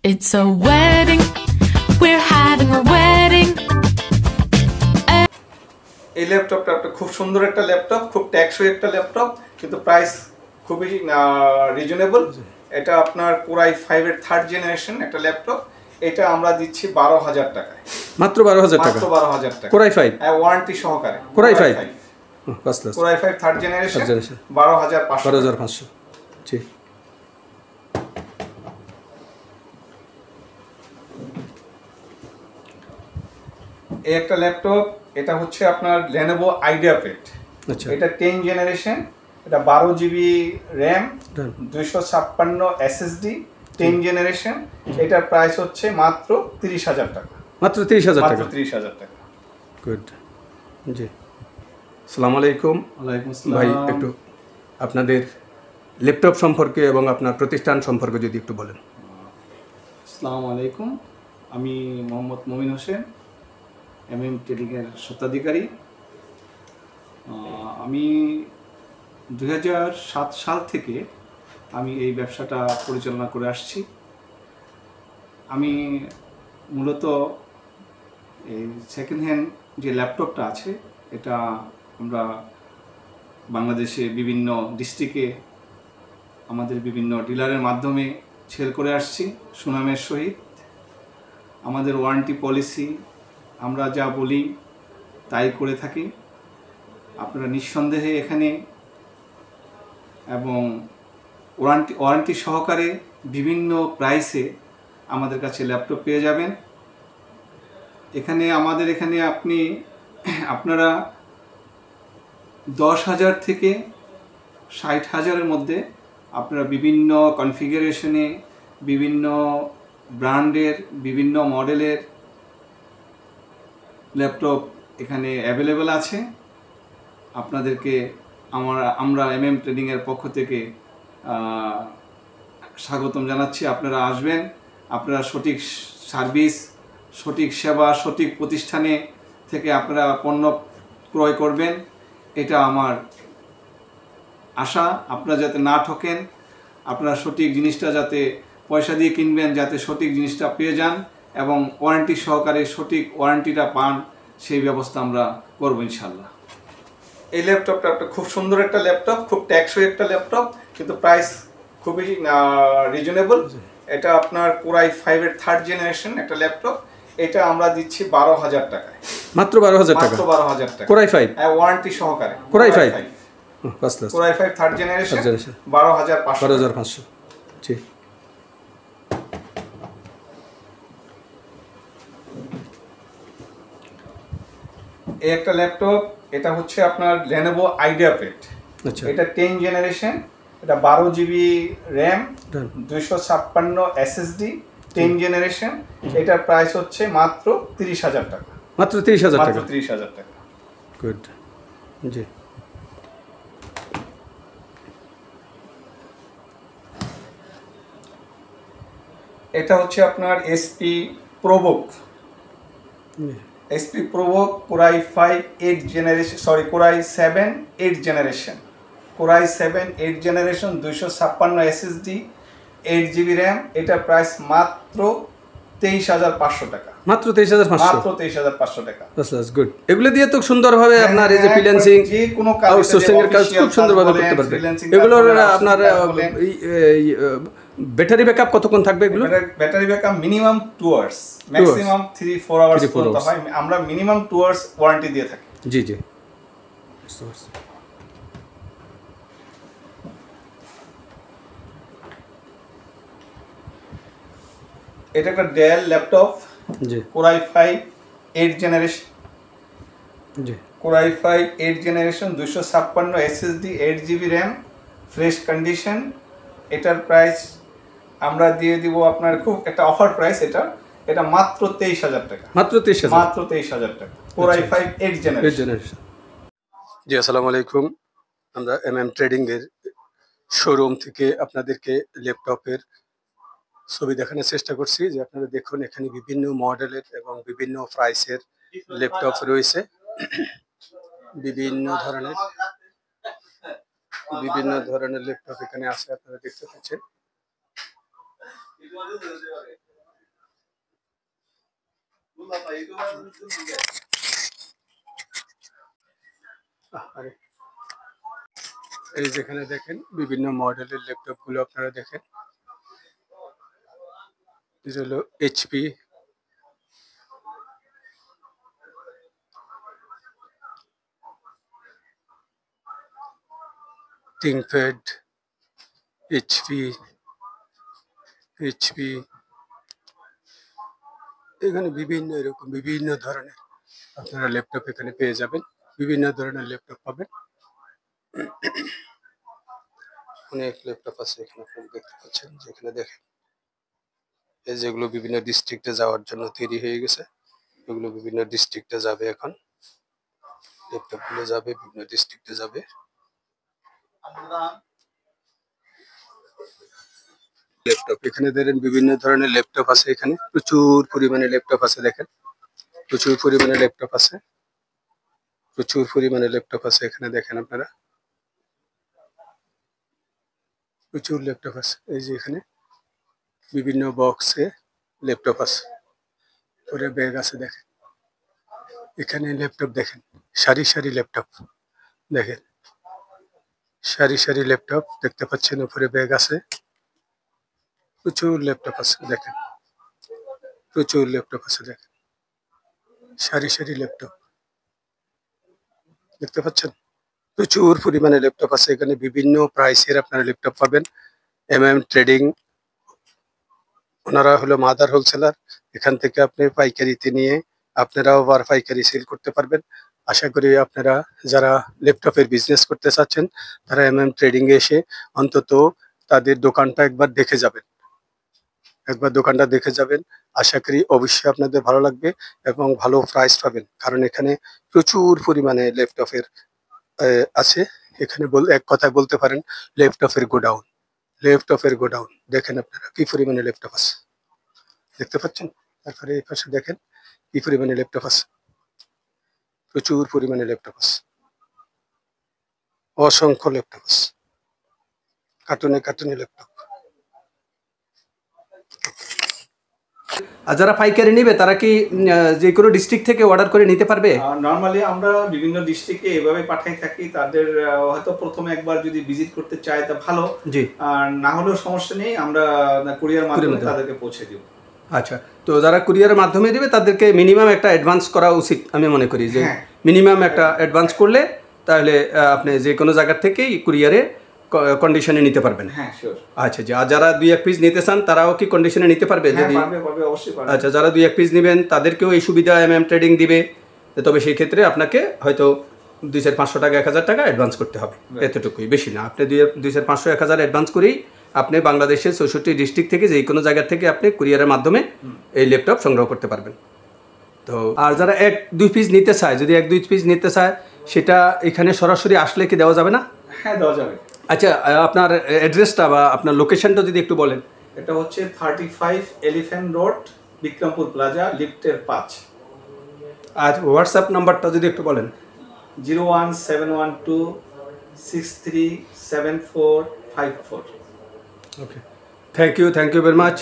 It's a wedding. We're having a wedding. এই ল্যাপটপটা একটা খুব সুন্দর একটা ল্যাপটপ, খুব টেকসই একটা ল্যাপটপ, কিন্তু প্রাইস খুবই রিজনেবল। এটা আপনার কোরাই 5 এর 3rd জেনারেশন একটা ল্যাপটপ। এটা আমরা দিচ্ছি 12,000 টাকায়। মাত্র 12,000 টাকা? মাত্র 12,000 টাকা। কোরাই 5? হ্যাঁ, ওয়ারেন্টি সহকারে। Core i 5 first class. Core i 5 3rd generation 12,500। 12,500। জি। এই একটা ল্যাপটপ, এটা হচ্ছে আপনার Lenovo IdeaPad। আচ্ছা। এটা 10 জেনারেশন, এটা 12 জিবি র্যাম, 256 SSD, 10 জেনারেশন। এটার প্রাইস হচ্ছে মাত্র 30,000 টাকা। মাত্র 30,000 টাকা? মাত্র 30,000 টাকা। গুড। জি। আসসালামু আলাইকুম। ওয়ালাইকুম আসসালাম। ভাই, একটু আপনাদের ল্যাপটপ সম্পর্কে এবং আপনার প্রতিষ্ঠান সম্পর্কে যদি একটু বলেন। আসসালামু আলাইকুম, আমি মোহাম্মদ মমিন হোসেন, MM ট্রেডিংয়ের স্বত্বাধিকারী। আমি 2007 সাল থেকে আমি এই ব্যবসাটা পরিচালনা করে আসছি। আমি মূলত এই সেকেন্ড হ্যান্ড যে ল্যাপটপটা আছে, এটা আমরা বাংলাদেশে বিভিন্ন ডিস্ট্রিক্টে আমাদের বিভিন্ন ডিলারের মাধ্যমে সেল করে আসছি সুনামের সহিত। আমাদের ওয়ারেন্টি পলিসি, আমরা যা বলি তাই করে থাকি। আপনারা নিঃসন্দেহে এখানে এবং ওয়ারেন্টি সহকারে বিভিন্ন প্রাইসে আমাদের কাছে ল্যাপটপ পেয়ে যাবেন। আমাদের এখানে আপনারা 10,000 থেকে 60,000-এর মধ্যে আপনারা বিভিন্ন কনফিগারেশনে, বিভিন্ন ব্র্যান্ডের, বিভিন্ন মডেলের ল্যাপটপ এখানে অ্যাভেলেবেল আছে। আপনাদেরকে আমরা MM ট্রেডিংয়ের পক্ষ থেকে স্বাগতম জানাচ্ছি। আপনারা আসবেন, আপনারা সঠিক সার্ভিস, সঠিক সেবা, সঠিক প্রতিষ্ঠানে থেকে আপনারা পণ্য ক্রয় করবেন, এটা আমার আশা। আপনারা যাতে না ঠকেন, আপনারা সঠিক জিনিসটা যাতে পয়সা দিয়ে কিনবেন, যাতে সঠিক জিনিসটা পেয়ে যান এবং ওয়ারেন্টি সহকারে সঠিক ওয়ারেন্টিটা পান, সেই ব্যবস্থা আমরা করব ইনশাল্লাহ। এই ল্যাপটপটা একটা খুব সুন্দর একটা ল্যাপটপ, খুব টেকসই একটা ল্যাপটপ, কিন্তু প্রাইস খুবই রিজনেবল। এটা আপনার কোরাই 5 এর 3rd জেনারেশন একটা ল্যাপটপ। এটা আমরা দিচ্ছি 12,000 টাকায়। মাত্র 12,000 টাকা? মাত্র 12,000 টাকা। কোরাই 5? হ্যাঁ, ওয়ারেন্টি সহকারে। Core i 5 first class. Core i 5 3rd generation 12,500। 12,500। জি। এই একটা ল্যাপটপ, এটা হচ্ছে আপনার Lenovo IdeaPad। আচ্ছা। এটা 10 জেনারেশন, এটা 12 জিবি র্যাম, 256 SSD, 10 জেনারেশন। এটার প্রাইস হচ্ছে মাত্র 30,000 টাকা। মাত্র 30,000 টাকা? মাত্র 30,000 টাকা। গুড। জি। এটা হচ্ছে আপনার SP ProBook core i 5 8 generation, core i 7 8 generation. Core i 7 8 generation, 256 SSD, 8 GB RAM. এটার প্রাইস মাত্র 23,500 টাকা। মাত্র 23,500? মাত্র 23,500 টাকা। That's good. এগুলো দিয়ে তো সুন্দরভাবে আপনার এই যে ফ্রিল্যান্সিং, যে কোনো কাজ, আউটসোর্সিং এর কাজ খুব সুন্দরভাবে করতে পারবেন। এগুলোর আপনার ব্যাটারি ব্যাকআপ কতক্ষণ থাকবে এগুলো? Battery backup minimum 2 hours, maximum 3-4 hours পর্যন্ত হয়। আমরা মিনিমাম 2 আওয়ার্স ওয়ারেন্টি দিয়ে থাকি। জি জি। এটা একটা ডেল ল্যাপটপ। জি। Core i 5 8 generation. জি। Core i 5 8 generation, 256 SSD, 8 GB RAM, fresh condition. এটার প্রাইস আমরা দিয়ে দিব আপনার খুব একটা অফার প্রাইস। এটা মাত্র 23,000 টাকা। মাত্র 23,000? মাত্র 23,000 টাকা। Core i 5 8 generation. জি, আসসালামু আলাইকুম। আমরা MM ট্রেডিং এর শোরুম থেকে আপনাদেরকে ল্যাপটপের ছবি দেখানোর চেষ্টা করছি, যে আপনারা দেখুন এখানে বিভিন্ন মডেলের এবং বিভিন্ন প্রাইসের ল্যাপটপ রয়েছে। বিভিন্ন ধরনের ল্যাপটপ এখানে আছে, আপনারা দেখতে পাচ্ছেন। আরে এই যেখানে দেখেন বিভিন্ন মডেলের ল্যাপটপ গুলো আপনারা দেখেন, এটা হলো এইচপি, থিংকপ্যাড, এইচপি, এখানে বিভিন্ন এরকম বিভিন্ন ধরনের আপনারা ল্যাপটপ এখানে পেয়ে যাবেন, বিভিন্ন ধরনের ল্যাপটপ পাবেন। অনেক ল্যাপটপ আছে এখানে, আপনারা দেখতে পাচ্ছেন। যেখানে দেখেন এই যেগুলো বিভিন্ন ডিস্ট্রিক্টে যাওয়ার জন্য তৈরি হয়ে গেছে, এগুলো বিভিন্ন ডিস্ট্রিক্টে যাবে। এখন ল্যাপটপ গুলো যাবে বিভিন্ন ডিস্ট্রিক্টে যাবে। ল্যাপটপ এখানে দেখেন বিভিন্ন ধরনের ল্যাপটপ আছে, এখানে প্রচুর পরিমাণে ল্যাপটপ আছে। দেখেন প্রচুর পরিমাণে ল্যাপটপ আছে, প্রচুর পরিমাণে ল্যাপটপ আছে এখানে। দেখেন আপনারা প্রচুর ল্যাপটপ আছে। এই যে এখানে বিভিন্ন বক্সে ল্যাপটপ আছে, পরে ব্যাগ আছে। দেখেন এখানে ল্যাপটপ দেখেন, সারি সারি ল্যাপটপ দেখেন, সারি সারি ল্যাপটপ দেখতে পাচ্ছেন। উপরে ব্যাগ আছে, প্রচুর ল্যাপটপ আছে। দেখেন প্রচুর ল্যাপটপ আছে, দেখেন সারি সারি ল্যাপটপ দেখতে পাচ্ছেন। প্রচুর পরিমাণে ল্যাপটপ আছে এখানে, বিভিন্ন প্রাইসের আপনারা ল্যাপটপ পাবেন। ট্রেডিং, ওনারা হলো মাদার হোলসেলার। এখান থেকে আপনি পাইকারিতে নিয়ে আপনারাও আবার পাইকারি সেল করতে পারবেন। আশা করি আপনারা যারা ল্যাপটপের বিজনেস করতে চাচ্ছেন তারা ট্রেডিং এ এসে অন্তত তাদের দোকানটা একবার দেখে যাবেন, একবার দোকানটা দেখে যাবেন। আশা করি অবশ্যই আপনাদের ভালো লাগবে এবং ভালো প্রাইস পাবেন, কারণ এখানে প্রচুর পরিমাণে ল্যাপটপের আছে। এখানে এক কথায় বলতে পারেন ল্যাপটপের গোডাউন, ল্যাপটপের গোডাউন। দেখেন আপনারা কি পরিমাণে ল্যাপটপ আছে দেখতে পাচ্ছেন। তারপরে এই পাশে দেখেন কি পরিমাণে ল্যাপটপ আছে, প্রচুর পরিমাণে ল্যাপটপ আছে, অসংখ্য ল্যাপটপ আছে, কার্টুনে কার্টুনে ল্যাপটপ। আর যারা পাইকারি নেবে তারা কি যে কোনো ডিস্ট্রিক্ট থেকে অর্ডার করে নিতে পারবে? নর্মালি আমরা বিভিন্ন ডিস্ট্রিক্টে এভাবে পাঠাই থাকি। তাদের হয়তো প্রথমে একবার যদি ভিজিট করতে চায় তা ভালো, জি, আর না হলেও সমস্যা নেই, আমরা কুরিয়ার মাধ্যমে তাদেরকে পৌঁছে দেব। আচ্ছা, তো যারা কুরিয়ারের মাধ্যমে দেবে তাদেরকে মিনিমাম একটা অ্যাডভান্স করা উচিত আমি মনে করি, যে মিনিমাম একটা অ্যাডভান্স করলে তাহলে আপনি যে কোনো জায়গার থেকেই কুরিয়ারে কন্ডিশনে নিতে পারবেন। হ্যাঁ শিওর। আচ্ছা, আর যারা 2-1 পিস নিতে চান তারাও কি কন্ডিশনে নিতে পারবে? যদি পারবে অবশ্যই পারবে। আচ্ছা, যারা 2-1 পিস নেবেন তাদেরকেও এই সুবিধা ট্রেডিং দিবে। তবে সেই ক্ষেত্রে আপনাকে হয়তো 200-500 টাকা 1000 টাকা অ্যাডভান্স করতে হবে, এতটুকুই, বেশি না। আপনি 200-500-1000 অ্যাডভান্স করেই আপনি বাংলাদেশের 64 ডিস্ট্রিক্ট থেকে যে কোনো জায়গা থেকে আপনি কুরিয়ারের মাধ্যমে এই ল্যাপটপ সংগ্রহ করতে পারবেন। তো আর যারা 1-2 পিস নিতে চায়, যদি 1-2 পিস নিতে চায় সেটা এখানে সরাসরি আসলে কি দেওয়া যাবে না? হ্যাঁ দেওয়া যাবে। আচ্ছা, আপনার অ্যাড্রেসটা বা আপনার লোকেশনটা যদি একটু বলেন। এটা হচ্ছে 35 এলিফ্যান্ট রোড, বিক্রমপুর প্লাজা, লিফটের 5। আর হোয়াটসঅ্যাপ নাম্বারটা যদি একটু বলেন। 01712637454। ওকে, থ্যাংক ইউ ভেরি মাচ।